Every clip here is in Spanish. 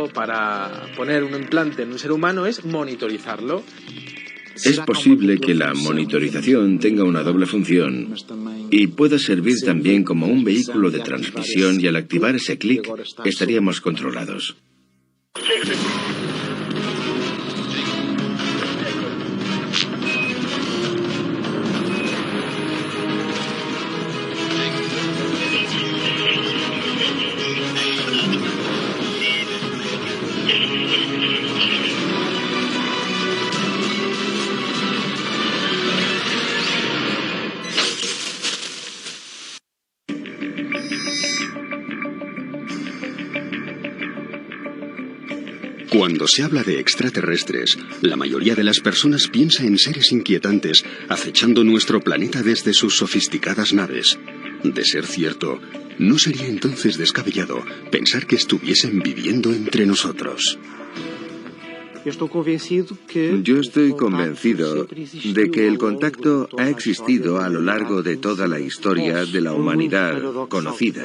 médico para poner un implante en un ser humano es monitorizarlo. Es posible que la monitorización tenga una doble función y pueda servir también como un vehículo de transmisión, y al activar ese clic estaríamos controlados. Cuando se habla de extraterrestres, la mayoría de las personas piensa en seres inquietantes acechando nuestro planeta desde sus sofisticadas naves. De ser cierto, ¿no sería entonces descabellado pensar que estuviesen viviendo entre nosotros? Yo estoy convencido de que el contacto ha existido a lo largo de toda la historia de la humanidad conocida.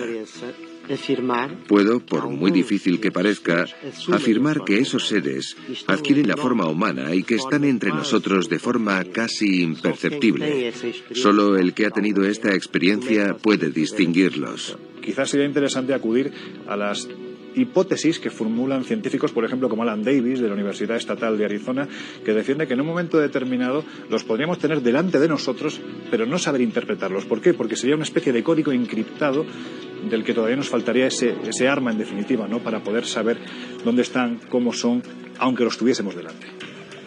Puedo, por muy difícil que parezca, afirmar que esos seres adquieren la forma humana y que están entre nosotros de forma casi imperceptible. Solo el que ha tenido esta experiencia puede distinguirlos. Quizás sería interesante acudir a las hipótesis que formulan científicos, por ejemplo, como Alan Davis, de la Universidad Estatal de Arizona, que defiende que en un momento determinado los podríamos tener delante de nosotros, pero no saber interpretarlos. ¿Por qué? Porque sería una especie de código encriptado del que todavía nos faltaría ese arma, en definitiva, ¿no?, para poder saber dónde están, cómo son, aunque los tuviésemos delante.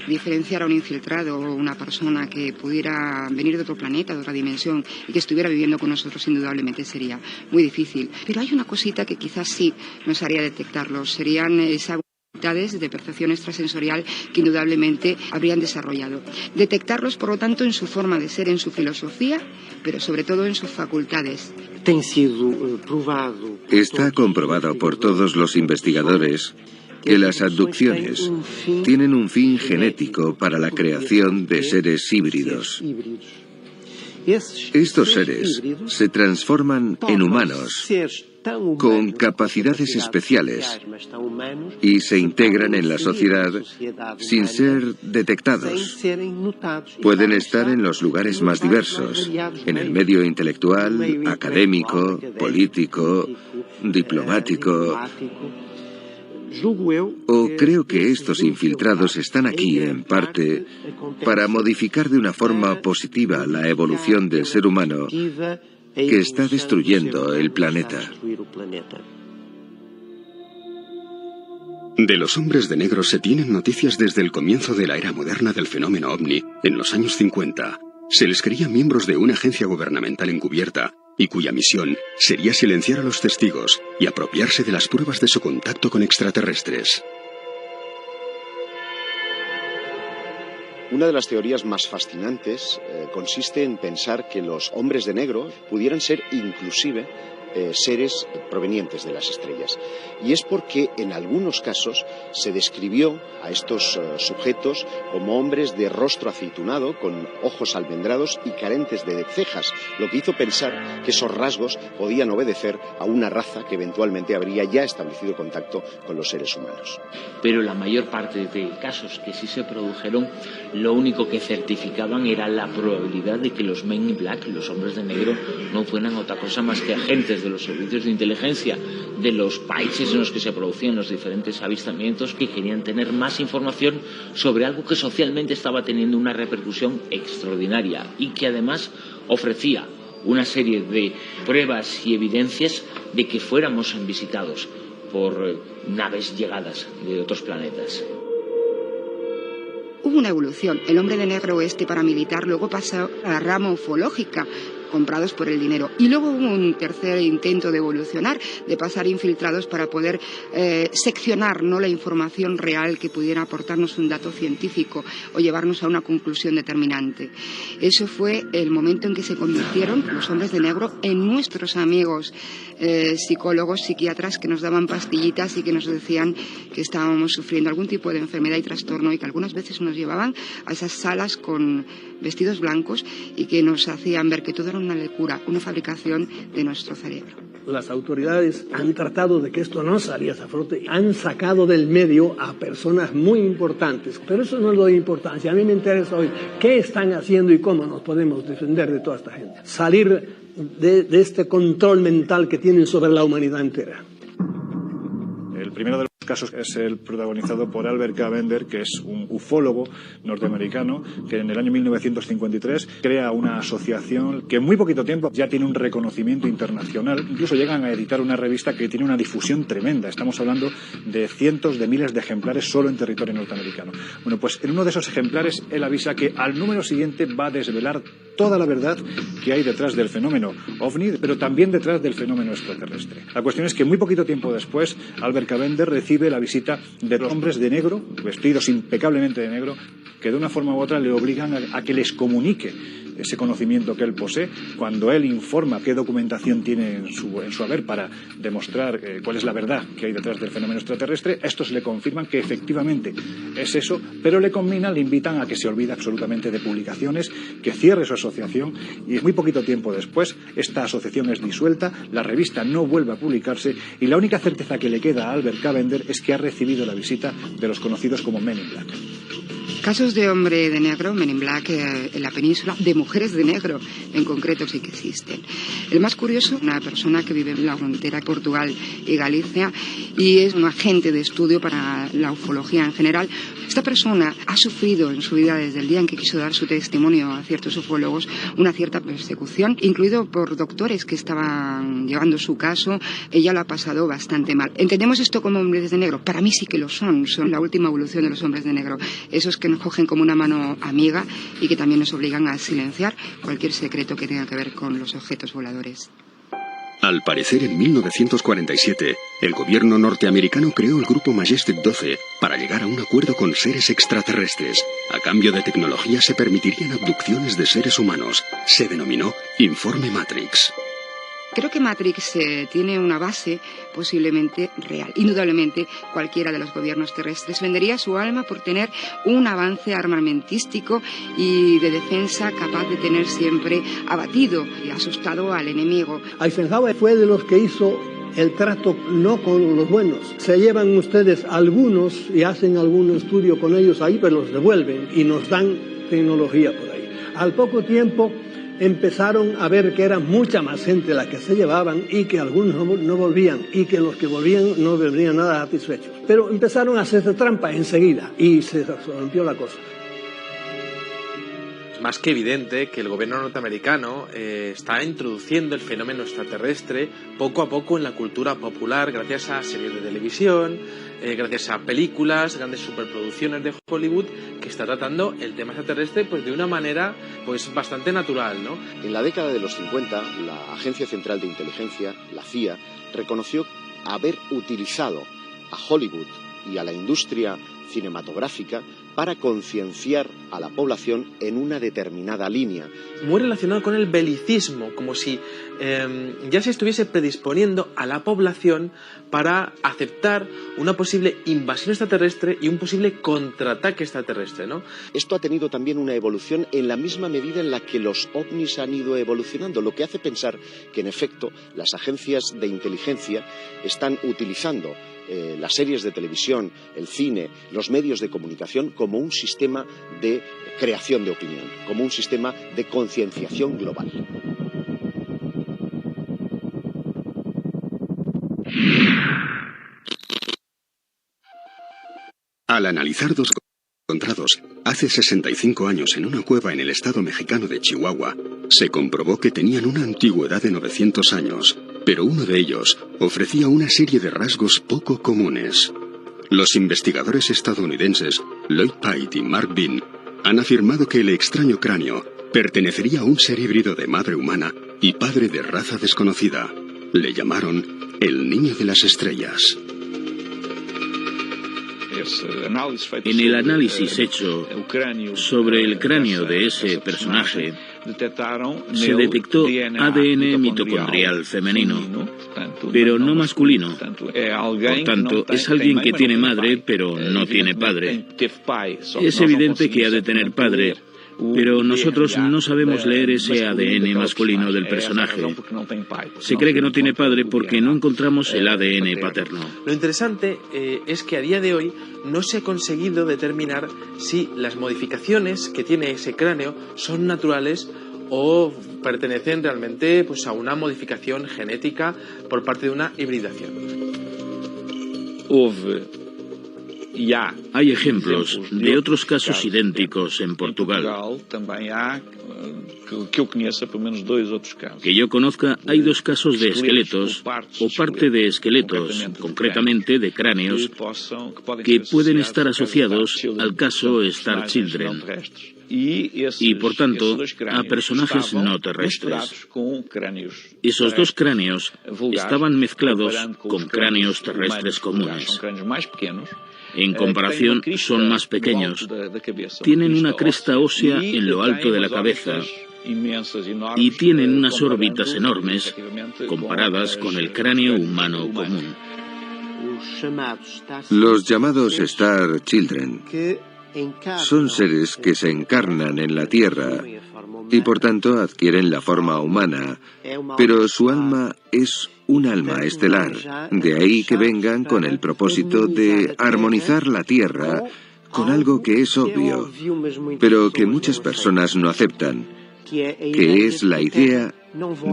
Diferenciar a un infiltrado o una persona que pudiera venir de otro planeta, de otra dimensión, y que estuviera viviendo con nosotros, indudablemente sería muy difícil. Pero hay una cosita que quizás sí nos haría detectarlos. Serían esas habilidades de percepción extrasensorial que indudablemente habrían desarrollado. Detectarlos, por lo tanto, en su forma de ser, en su filosofía, pero sobre todo en sus facultades. Está comprobado por todos los investigadores que las abducciones tienen un fin genético para la creación de seres híbridos. Estos seres se transforman en humanos con capacidades especiales y se integran en la sociedad sin ser detectados. Pueden estar en los lugares más diversos, en el medio intelectual, académico, político, diplomático. O creo que estos infiltrados están aquí, en parte, para modificar de una forma positiva la evolución del ser humano que está destruyendo el planeta. De los hombres de negro se tienen noticias desde el comienzo de la era moderna del fenómeno ovni, en los años 50. Se les creía miembros de una agencia gubernamental encubierta, y cuya misión sería silenciar a los testigos y apropiarse de las pruebas de su contacto con extraterrestres. Una de las teorías más fascinantes consiste en pensar que los hombres de negro pudieran ser inclusive seres provenientes de las estrellas. Y es porque en algunos casos se describió a estos sujetos como hombres de rostro aceitunado, con ojos almendrados y carentes de cejas, lo que hizo pensar que esos rasgos podían obedecer a una raza que eventualmente habría ya establecido contacto con los seres humanos. Pero la mayor parte de casos que sí se produjeron, lo único que certificaban era la probabilidad de que los Men in Black, los hombres de negro, no fueran otra cosa más que agentes de los servicios de inteligencia de los países en los que se producían los diferentes avistamientos, que querían tener más información sobre algo que socialmente estaba teniendo una repercusión extraordinaria y que además ofrecía una serie de pruebas y evidencias de que fuéramos visitados por naves llegadas de otros planetas. Hubo una evolución. El hombre de negro paramilitar luego pasó a la rama ufológica, comprados por el dinero. Y luego hubo un tercer intento de evolucionar, de pasar infiltrados para poder seccionar, ¿no?, la información real que pudiera aportarnos un dato científico o llevarnos a una conclusión determinante. Eso fue el momento en que se convirtieron los hombres de negro en nuestros amigos psicólogos, psiquiatras que nos daban pastillitas y que nos decían que estábamos sufriendo algún tipo de enfermedad y trastorno, y que algunas veces nos llevaban a esas salas con vestidos blancos y que nos hacían ver que todo era una locura, una fabricación de nuestro cerebro. Las autoridades han tratado de que esto no saliese a flote, han sacado del medio a personas muy importantes, pero eso no le doy importancia. A mí me interesa hoy qué están haciendo y cómo nos podemos defender de toda esta gente. Salir de este control mental que tienen sobre la humanidad entera. El primero de los casos es el protagonizado por Albert K. Bender, que es un ufólogo norteamericano que en el año 1953 crea una asociación que en muy poquito tiempo ya tiene un reconocimiento internacional. Incluso llegan a editar una revista que tiene una difusión tremenda. Estamos hablando de cientos de miles de ejemplares solo en territorio norteamericano. Bueno, pues en uno de esos ejemplares él avisa que al número siguiente va a desvelar toda la verdad que hay detrás del fenómeno OVNI, pero también detrás del fenómeno extraterrestre. La cuestión es que muy poquito tiempo después, Albert K. Bender recibe la visita de los hombres de negro, vestidos impecablemente de negro, que de una forma u otra le obligan a que les comunique ese conocimiento que él posee. Cuando él informa qué documentación tiene en su haber para demostrar cuál es la verdad que hay detrás del fenómeno extraterrestre, estos le confirman que efectivamente es eso, pero le invitan a que se olvide absolutamente de publicaciones, que cierre su asociación, y muy poquito tiempo después esta asociación es disuelta, la revista no vuelve a publicarse, y la única certeza que le queda a Albert K. Bender es que ha recibido la visita de los conocidos como Men in Black. Casos de hombre de negro, Men in Black, en la península, de mujeres de negro en concreto sí que existen. El más curioso, una persona que vive en la frontera Portugal y Galicia y es un agente de estudio para la ufología en general. Esta persona ha sufrido en su vida, desde el día en que quiso dar su testimonio a ciertos ufólogos, una cierta persecución, incluido por doctores que estaban llevando su caso. Ella lo ha pasado bastante mal. ¿Entendemos esto como hombres de negro? Para mí sí que lo son la última evolución de los hombres de negro. Esos que nos cogen como una mano amiga y que también nos obligan a silenciar cualquier secreto que tenga que ver con los objetos voladores. Al parecer, en 1947, el gobierno norteamericano creó el grupo Majestic 12 para llegar a un acuerdo con seres extraterrestres. A cambio de tecnología se permitirían abducciones de seres humanos. Se denominó Informe Matrix. Creo que Matrix tiene una base posiblemente real. Indudablemente, cualquiera de los gobiernos terrestres vendería su alma por tener un avance armamentístico y de defensa capaz de tener siempre abatido y asustado al enemigo. Eisenhower fue de los que hizo el trato no con los buenos. Se llevan ustedes algunos y hacen algún estudio con ellos ahí, pero los devuelven y nos dan tecnología por ahí. Al poco tiempo empezaron a ver que era mucha más gente la que se llevaban y que algunos no volvían y que los que volvían no volvían nada satisfechos. Pero empezaron a hacerse trampa enseguida y se rompió la cosa. Es más que evidente que el gobierno norteamericano está introduciendo el fenómeno extraterrestre poco a poco en la cultura popular gracias a series de televisión, gracias a películas, grandes superproducciones de Hollywood, que está tratando el tema extraterrestre pues de una manera pues bastante natural, ¿no? En la década de los 50, la Agencia Central de Inteligencia, la CIA, reconoció haber utilizado a Hollywood y a la industria cinematográfica para concienciar a la población en una determinada línea. Muy relacionado con el belicismo, como si ya se estuviese predisponiendo a la población para aceptar una posible invasión extraterrestre y un posible contraataque extraterrestre, ¿no? Esto ha tenido también una evolución en la misma medida en la que los ovnis han ido evolucionando, lo que hace pensar que, en efecto, las agencias de inteligencia están utilizando las series de televisión, el cine, los medios de comunicación como un sistema de creación de opinión, como un sistema de concienciación global. Al analizar dos encontrados hace 65 años en una cueva en el estado mexicano de Chihuahua, se comprobó que tenían una antigüedad de 900 años, pero uno de ellos ofrecía una serie de rasgos poco comunes. Los investigadores estadounidenses Lloyd Pate y Mark Bean han afirmado que el extraño cráneo pertenecería a un ser híbrido de madre humana y padre de raza desconocida. Le llamaron el Niño de las Estrellas. En el análisis hecho sobre el cráneo de ese personaje, se detectó ADN mitocondrial femenino, pero no masculino. Por tanto, es alguien que tiene madre, pero no tiene padre. Es evidente que ha de tener padre, pero nosotros no sabemos leer ese ADN masculino del personaje. Se cree que no tiene padre porque no encontramos el ADN paterno. Lo interesante es que a día de hoy no se ha conseguido determinar si las modificaciones que tiene ese cráneo son naturales o pertenecen realmente pues, a una modificación genética por parte de una hibridación. Hay ejemplos de otros casos idénticos en Portugal. Que yo conozca, hay 2 casos de esqueletos o parte de esqueletos, concretamente de cráneos, que pueden estar asociados al caso Star Children y, por tanto, a personajes no terrestres. Esos 2 cráneos estaban mezclados con cráneos terrestres comunes. En comparación, son más pequeños. Tienen una cresta ósea en lo alto de la cabeza y tienen unas órbitas enormes comparadas con el cráneo humano común. Los llamados Star Children son seres que se encarnan en la Tierra y por tanto adquieren la forma humana, pero su alma es un alma estelar. De ahí que vengan con el propósito de armonizar la Tierra con algo que es obvio, pero que muchas personas no aceptan, que es la idea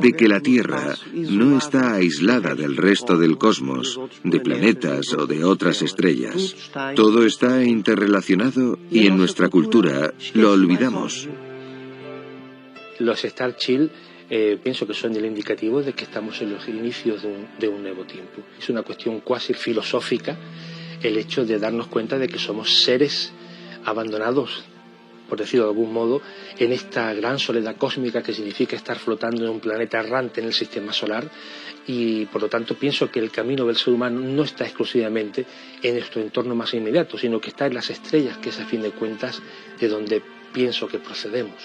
de que la Tierra no está aislada del resto del cosmos, de planetas o de otras estrellas. Todo está interrelacionado y en nuestra cultura lo olvidamos. Los Star Child pienso que son el indicativo de que estamos en los inicios de un nuevo tiempo. Es una cuestión cuasi filosófica el hecho de darnos cuenta de que somos seres abandonados, por decirlo de algún modo, en esta gran soledad cósmica que significa estar flotando en un planeta errante en el sistema solar, y por lo tanto pienso que el camino del ser humano no está exclusivamente en nuestro entorno más inmediato, sino que está en las estrellas, que es a fin de cuentas de donde pienso que procedemos.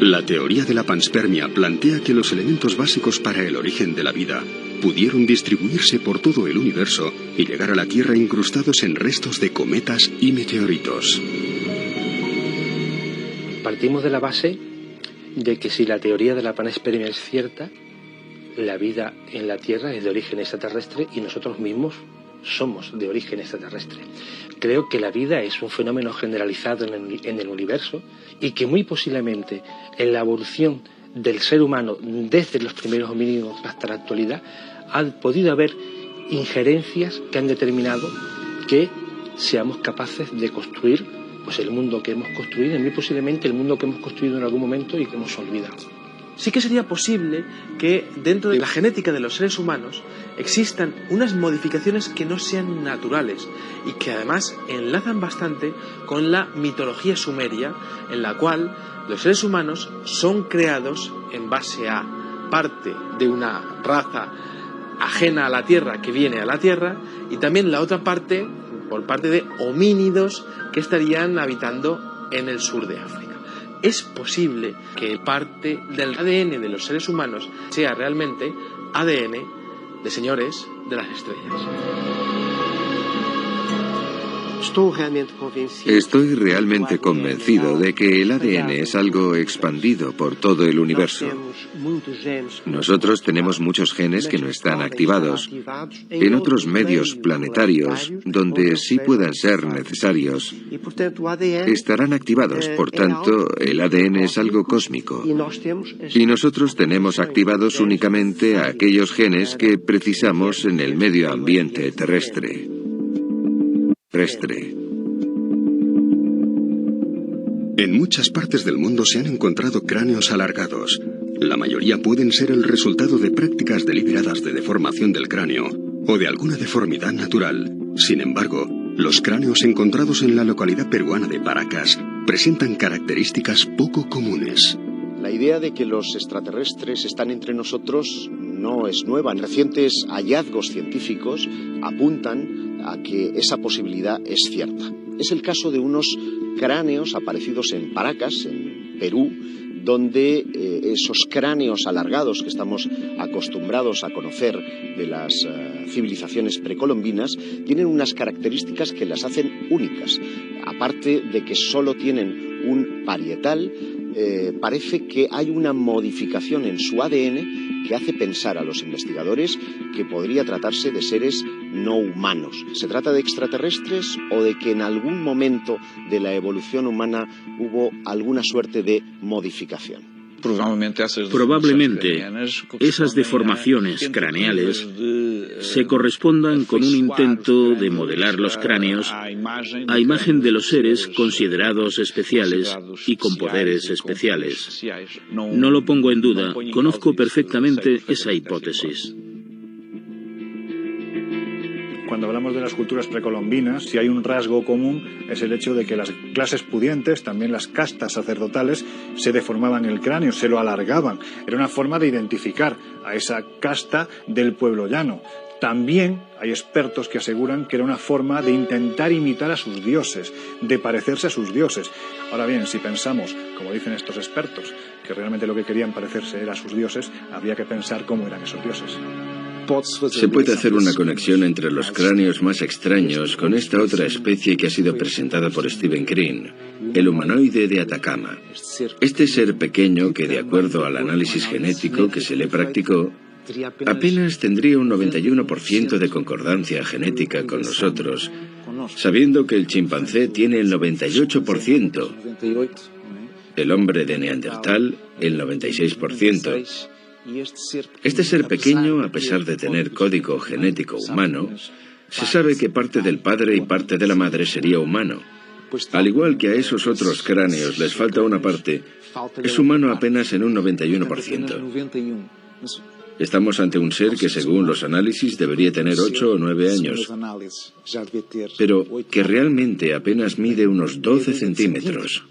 La teoría de la panspermia plantea que los elementos básicos para el origen de la vida pudieron distribuirse por todo el universo y llegar a la Tierra incrustados en restos de cometas y meteoritos. Partimos de la base de que si la teoría de la panspermia es cierta, la vida en la Tierra es de origen extraterrestre y nosotros mismos somos de origen extraterrestre. Creo que la vida es un fenómeno generalizado en el universo y que muy posiblemente en la evolución del ser humano desde los primeros homínidos hasta la actualidad ha podido haber injerencias que han determinado que seamos capaces de construir pues el mundo que hemos construido y muy posiblemente el mundo que hemos construido en algún momento y que hemos olvidado. Sí que sería posible que dentro de la genética de los seres humanos existan unas modificaciones que no sean naturales y que además enlazan bastante con la mitología sumeria, en la cual los seres humanos son creados en base a parte de una raza ajena a la Tierra que viene a la Tierra y también la otra parte por parte de homínidos que estarían habitando en el sur de África. Es posible que parte del ADN de los seres humanos sea realmente ADN de señores de las estrellas. Estoy realmente convencido de que el ADN es algo expandido por todo el universo. Nosotros tenemos muchos genes que no están activados. En otros medios planetarios, donde sí puedan ser necesarios, estarán activados. Por tanto, el ADN es algo cósmico. Y nosotros tenemos activados únicamente a aquellos genes que precisamos en el medio ambiente terrestre. En muchas partes del mundo se han encontrado cráneos alargados. La mayoría pueden ser el resultado de prácticas deliberadas de deformación del cráneo o de alguna deformidad natural. Sin embargo, los cráneos encontrados en la localidad peruana de Paracas presentan características poco comunes. La idea de que los extraterrestres están entre nosotros no es nueva. Recientes hallazgos científicos apuntan a que esa posibilidad es cierta. Es el caso de unos cráneos aparecidos en Paracas, en Perú, donde esos cráneos alargados que estamos acostumbrados a conocer de las civilizaciones precolombinas tienen unas características que las hacen únicas. Aparte de que solo tienen un parietal, parece que hay una modificación en su ADN que hace pensar a los investigadores que podría tratarse de seres no humanos. ¿Se trata de extraterrestres o de que en algún momento de la evolución humana hubo alguna suerte de modificación? Probablemente esas deformaciones craneales se correspondan con un intento de modelar los cráneos a imagen de los seres considerados especiales y con poderes especiales. No lo pongo en duda, conozco perfectamente esa hipótesis. Cuando hablamos de las culturas precolombinas, si hay un rasgo común es el hecho de que las clases pudientes, también las castas sacerdotales, se deformaban el cráneo, se lo alargaban. Era una forma de identificar a esa casta del pueblo llano. También hay expertos que aseguran que era una forma de intentar imitar a sus dioses, de parecerse a sus dioses. Ahora bien, si pensamos, como dicen estos expertos, que realmente lo que querían parecerse era a sus dioses, habría que pensar cómo eran esos dioses. Se puede hacer una conexión entre los cráneos más extraños con esta otra especie que ha sido presentada por Stephen Green, el humanoide de Atacama. Este ser pequeño que, de acuerdo al análisis genético que se le practicó, apenas tendría un 91% de concordancia genética con nosotros, sabiendo que el chimpancé tiene el 98%, el hombre de Neandertal el 96%. Este ser pequeño, a pesar de tener código genético humano, se sabe que parte del padre y parte de la madre sería humano. Al igual que a esos otros cráneos les falta una parte, es humano apenas en un 91%. Estamos ante un ser que, según los análisis, debería tener 8 o 9 años, pero que realmente apenas mide unos 12 centímetros.